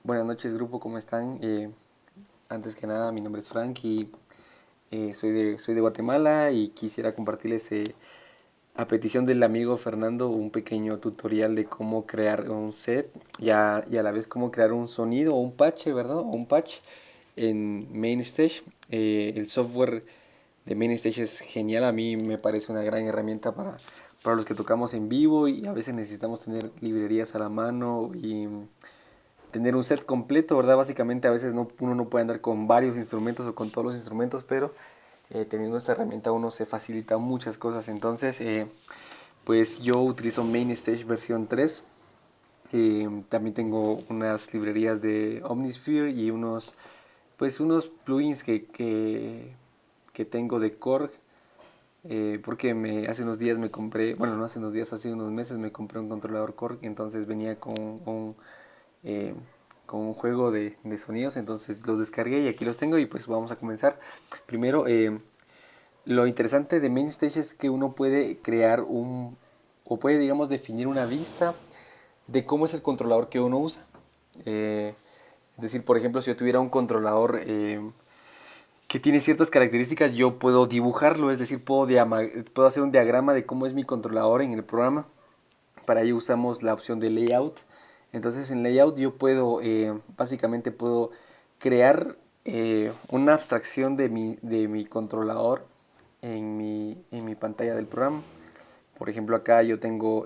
Buenas noches grupo, ¿cómo están? Antes que nada, mi nombre es Frank y soy de Guatemala y quisiera compartirles a petición del amigo Fernando un pequeño tutorial de cómo crear un set y a la vez cómo crear un sonido o un patch, ¿verdad? O un patch en MainStage. El software de MainStage es genial, a mí me parece una gran herramienta para los que tocamos en vivo y a veces necesitamos tener librerías a la mano y tener un set completo, ¿verdad? Básicamente a veces uno no puede andar con varios instrumentos o con todos los instrumentos, pero teniendo esta herramienta uno se facilita muchas cosas. Entonces, pues yo utilizo MainStage versión 3. También tengo unas librerías de Omnisphere y unos plugins que tengo de Korg. Porque hace unos días me compré, bueno, no hace unos días, hace unos meses me compré un controlador Korg, entonces venía eh, con un juego de sonidos, entonces los descargué y aquí los tengo y pues vamos a comenzar. Primero, lo interesante de MainStage es que uno puede crear o puede, digamos, definir una vista de cómo es el controlador que uno usa. Eh, es decir, por ejemplo, si yo tuviera un controlador que tiene ciertas características, yo puedo dibujarlo, es decir, puedo hacer un diagrama de cómo es mi controlador en el programa. Para ello usamos la opción de layout. Entonces en layout yo puedo, básicamente puedo crear una abstracción de mi controlador en mi pantalla del programa. Por ejemplo, acá yo tengo,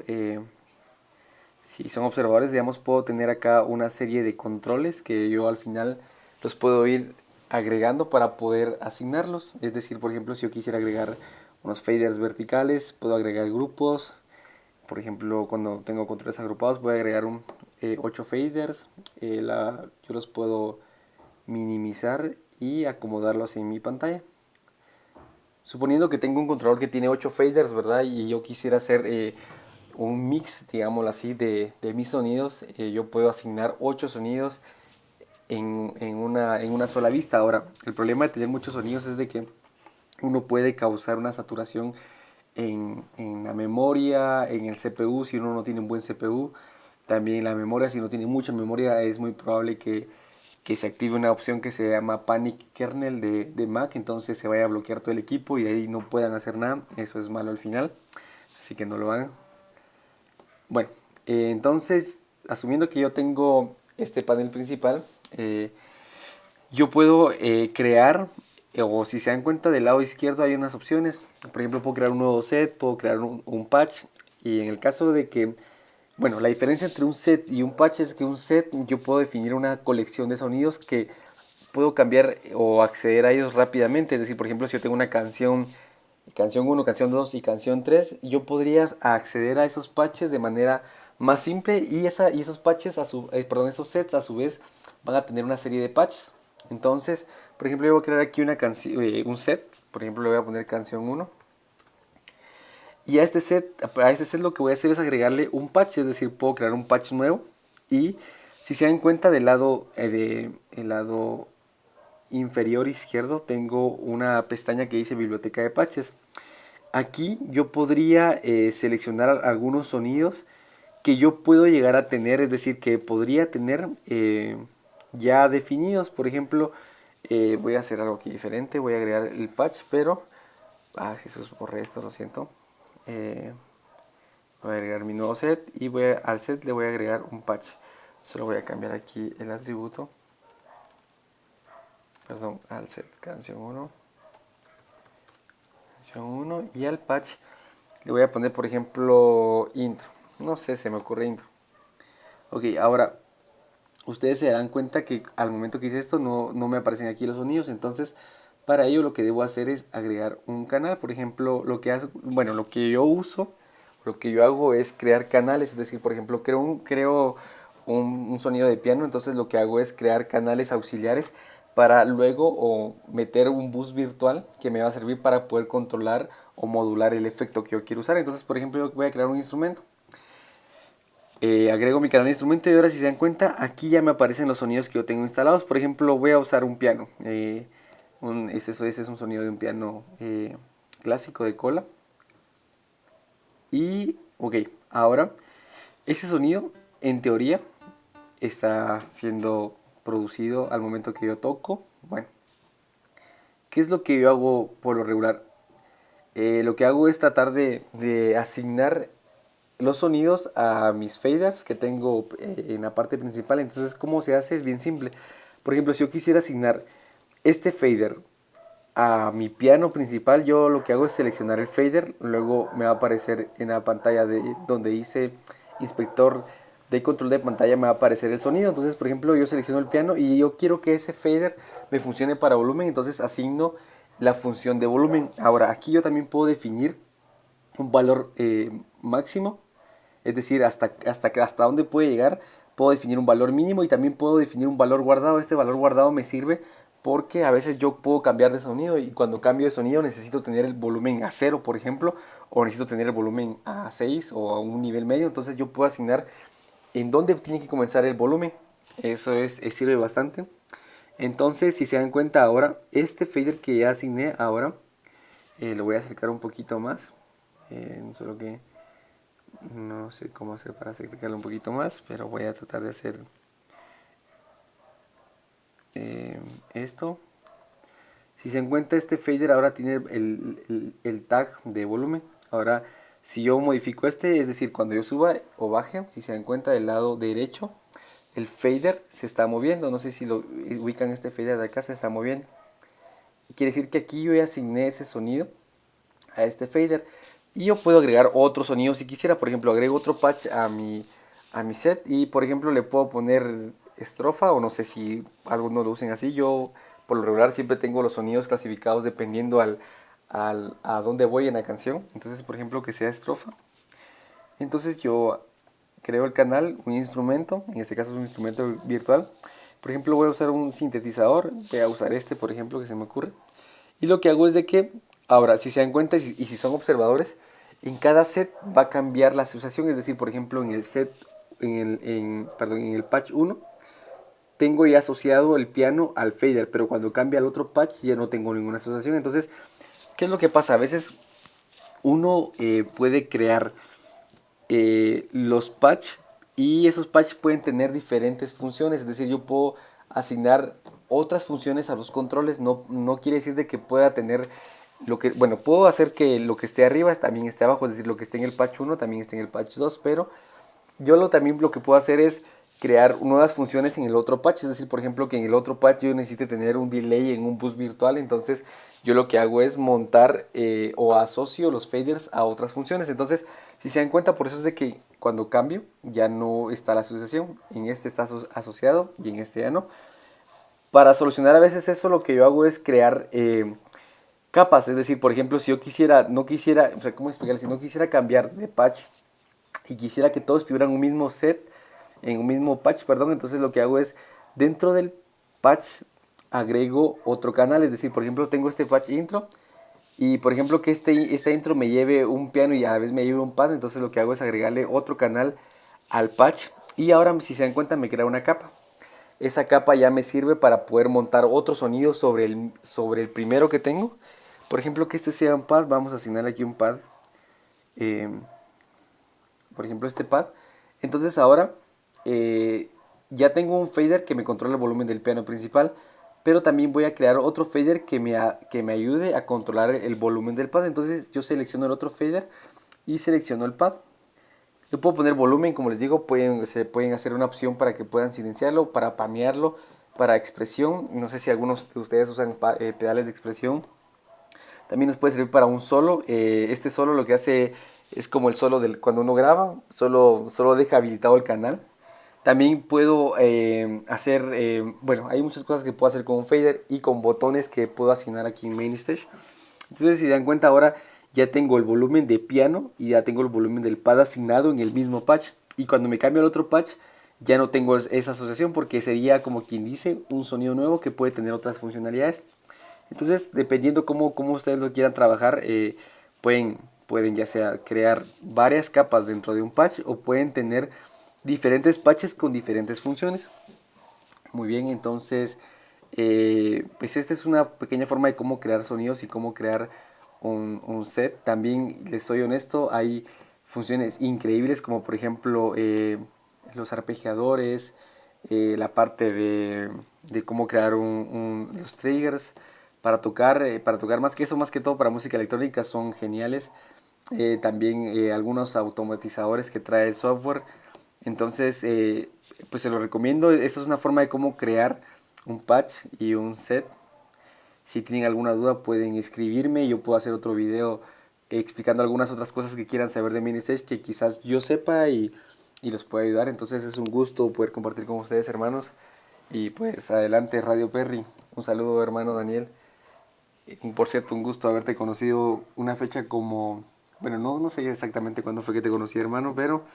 si son observadores, digamos, puedo tener acá una serie de controles que yo al final los puedo ir agregando para poder asignarlos. Es decir, por ejemplo, si yo quisiera agregar unos faders verticales, puedo agregar grupos. Por ejemplo, cuando tengo controles agrupados, voy a agregar 8 faders. Yo los puedo minimizar y acomodarlos en mi pantalla. Suponiendo que tengo un controlador que tiene 8 faders, ¿verdad? Y yo quisiera hacer un mix, digámoslo así, de mis sonidos. Yo puedo asignar 8 sonidos en una sola vista. Ahora, el problema de tener muchos sonidos es de que uno puede causar una saturación en la memoria, en el CPU, si uno no tiene un buen CPU. También la memoria, si no tiene mucha memoria, es muy probable que se active una opción que se llama Panic Kernel de Mac, entonces se vaya a bloquear todo el equipo y de ahí no puedan hacer nada. Eso es malo al final, así que no lo hagan. Bueno, entonces, asumiendo que yo tengo este panel principal, yo puedo crear, o si se dan cuenta del lado izquierdo hay unas opciones. Por ejemplo, puedo crear un nuevo set, puedo crear un patch. Y en el caso de que, bueno, la diferencia entre un set y un patch es que un set yo puedo definir una colección de sonidos que puedo cambiar o acceder a ellos rápidamente. Es decir, por ejemplo, si yo tengo una canción uno, canción 2 y canción 3, yo podría acceder a esos patches de manera más simple y esos patches, esos sets a su vez van a tener una serie de patches. Entonces, por ejemplo, yo voy a crear aquí un set, por ejemplo, le voy a poner canción uno y a este set lo que voy a hacer es agregarle un patch, es decir, puedo crear un patch nuevo y si se dan cuenta el lado inferior izquierdo tengo una pestaña que dice biblioteca de patches. Aquí yo podría seleccionar algunos sonidos que yo puedo llegar a tener, es decir, que podría tener ya definidos. Por ejemplo, voy a hacer algo aquí diferente, voy a agregar el patch, pero... Ah, Jesús, borré esto, lo siento. Eh, Voy a agregar mi nuevo set y al set le voy a agregar un patch. Solo voy a cambiar aquí el atributo. Perdón, al set, canción uno y al patch le voy a poner, por ejemplo, intro. No sé, se me ocurre intro. Ok, ahora ustedes se dan cuenta que al momento que hice esto no me aparecen aquí los sonidos. Entonces, para ello lo que debo hacer es agregar un canal. Por ejemplo, lo que yo uso, lo que yo hago es crear canales. Es decir, por ejemplo, creo un sonido de piano. Entonces lo que hago es crear canales auxiliares para luego o meter un bus virtual que me va a servir para poder controlar o modular el efecto que yo quiero usar. Entonces, por ejemplo, yo voy a crear un instrumento. Agrego mi canal de instrumento y ahora si se dan cuenta, aquí ya me aparecen los sonidos que yo tengo instalados. Por ejemplo, voy a usar un piano. Ese es un sonido de un piano clásico de cola. Y, ok, ahora, ese sonido, en teoría, está siendo producido al momento que yo toco. Bueno, ¿qué es lo que yo hago por lo regular? Lo que hago es tratar de asignar los sonidos a mis faders que tengo en la parte principal. Entonces, ¿cómo se hace? Es bien simple. Por ejemplo, si yo quisiera asignar este fader a mi piano principal, yo lo que hago es seleccionar el fader, luego me va a aparecer en la pantalla donde dice inspector de control de pantalla, me va a aparecer el sonido. Entonces, por ejemplo, yo selecciono el piano y yo quiero que ese fader me funcione para volumen, entonces asigno la función de volumen. Ahora, aquí yo también puedo definir un valor máximo, es decir, hasta dónde puede llegar. Puedo definir un valor mínimo y también puedo definir un valor guardado. Este valor guardado me sirve porque a veces yo puedo cambiar de sonido y cuando cambio de sonido necesito tener el volumen a 0, por ejemplo, o necesito tener el volumen a 6 o a un nivel medio. Entonces yo puedo asignar en dónde tiene que comenzar el volumen. Eso sirve bastante. Entonces, si se dan cuenta ahora, este fader que ya asigné ahora, lo voy a acercar un poquito más. Solo que no sé cómo hacer para acercarlo un poquito más, pero voy a tratar de hacer esto. Si se encuentra, este fader ahora tiene el tag de volumen. Ahora, si yo modifico este, es decir, cuando yo suba o baje, si se dan cuenta del lado derecho, el fader se está moviendo. No sé si lo ubican, este fader de acá se está moviendo. Quiere decir que aquí yo ya asigné ese sonido a este fader. Y yo puedo agregar otro sonido si quisiera. Por ejemplo, agrego otro patch a mi set. Y por ejemplo le puedo poner estrofa. O no sé si algunos lo usen así. Yo por lo regular siempre tengo los sonidos clasificados dependiendo a dónde voy en la canción. Entonces, por ejemplo, que sea estrofa. Entonces yo creo el canal, un instrumento. En este caso es un instrumento virtual. Por ejemplo, voy a usar un sintetizador. Voy a usar este, por ejemplo, que se me ocurre. Y lo que hago es de que, ahora, si se dan cuenta y si son observadores, en cada set va a cambiar la asociación. Es decir, por ejemplo, en el set, en el patch 1, tengo ya asociado el piano al fader, pero cuando cambia al otro patch ya no tengo ninguna asociación. Entonces, ¿qué es lo que pasa? A veces uno puede crear los patch y esos patch pueden tener diferentes funciones. Es decir, yo puedo asignar otras funciones a los controles. No quiere decir de que pueda tener bueno, puedo hacer que lo que esté arriba también esté abajo, es decir, lo que esté en el patch 1 también esté en el patch 2, pero yo también lo que puedo hacer es crear nuevas funciones en el otro patch. Es decir, por ejemplo, que en el otro patch yo necesite tener un delay en un bus virtual. Entonces yo lo que hago es montar o asocio los faders a otras funciones. Entonces, si se dan cuenta, por eso es de que cuando cambio ya no está la asociación. En este está asociado y en este ya no. Para solucionar a veces eso, lo que yo hago es crear capas. Es decir, por ejemplo, si yo no quisiera, o sea, ¿cómo explicar? Si no quisiera cambiar de patch y quisiera que todos tuvieran un mismo set, en un mismo patch, perdón, entonces lo que hago es, dentro del patch agrego otro canal. Es decir, por ejemplo, tengo este patch intro y por ejemplo que esta intro me lleve un piano y a la vez me lleve un pad. Entonces lo que hago es agregarle otro canal al patch y ahora, si se dan cuenta, me crea una capa. Esa capa ya me sirve para poder montar otro sonido sobre el primero que tengo. Por ejemplo, que este sea un pad, vamos a asignarle aquí un pad. eh, por ejemplo, este pad. Entonces ahora ya tengo un fader que me controla el volumen del piano principal, pero también voy a crear otro fader que me ayude a controlar el volumen del pad. Entonces yo selecciono el otro fader y selecciono el pad. Yo puedo poner volumen, como les digo, se pueden hacer una opción para que puedan silenciarlo, para panearlo, para expresión. No sé si algunos de ustedes usan pedales de expresión. También nos puede servir para un solo. Este solo lo que hace es como el solo cuando uno graba, solo deja habilitado el canal. También puedo hacer, bueno, hay muchas cosas que puedo hacer con un fader y con botones que puedo asignar aquí en Main Stage. Entonces, si se dan cuenta, ahora ya tengo el volumen de piano y ya tengo el volumen del pad asignado en el mismo patch. Y cuando me cambio al otro patch, ya no tengo esa asociación porque sería, como quien dice, un sonido nuevo que puede tener otras funcionalidades. Entonces, dependiendo cómo ustedes lo quieran trabajar, pueden ya sea crear varias capas dentro de un patch o pueden tener diferentes patches con diferentes funciones. Muy bien, entonces, pues esta es una pequeña forma de cómo crear sonidos y cómo crear un set. También, les soy honesto, hay funciones increíbles como por ejemplo los arpegiadores, la parte de cómo crear los triggers para tocar más que eso, más que todo para música electrónica son geniales. También algunos automatizadores que trae el software. Entonces, pues se lo recomiendo. Esta es una forma de cómo crear un patch y un set. Si tienen alguna duda pueden escribirme. Yo puedo hacer otro video explicando algunas otras cosas que quieran saber de Ministage que quizás yo sepa y los pueda ayudar. Entonces es un gusto poder compartir con ustedes, hermanos. Y pues adelante, Radio Perry. Un saludo, hermano Daniel. Por cierto, un gusto haberte conocido una fecha como... Bueno, no sé exactamente cuándo fue que te conocí, hermano, pero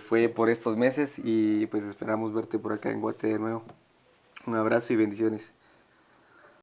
fue por estos meses y pues esperamos verte por acá en Guate de nuevo. Un abrazo y bendiciones.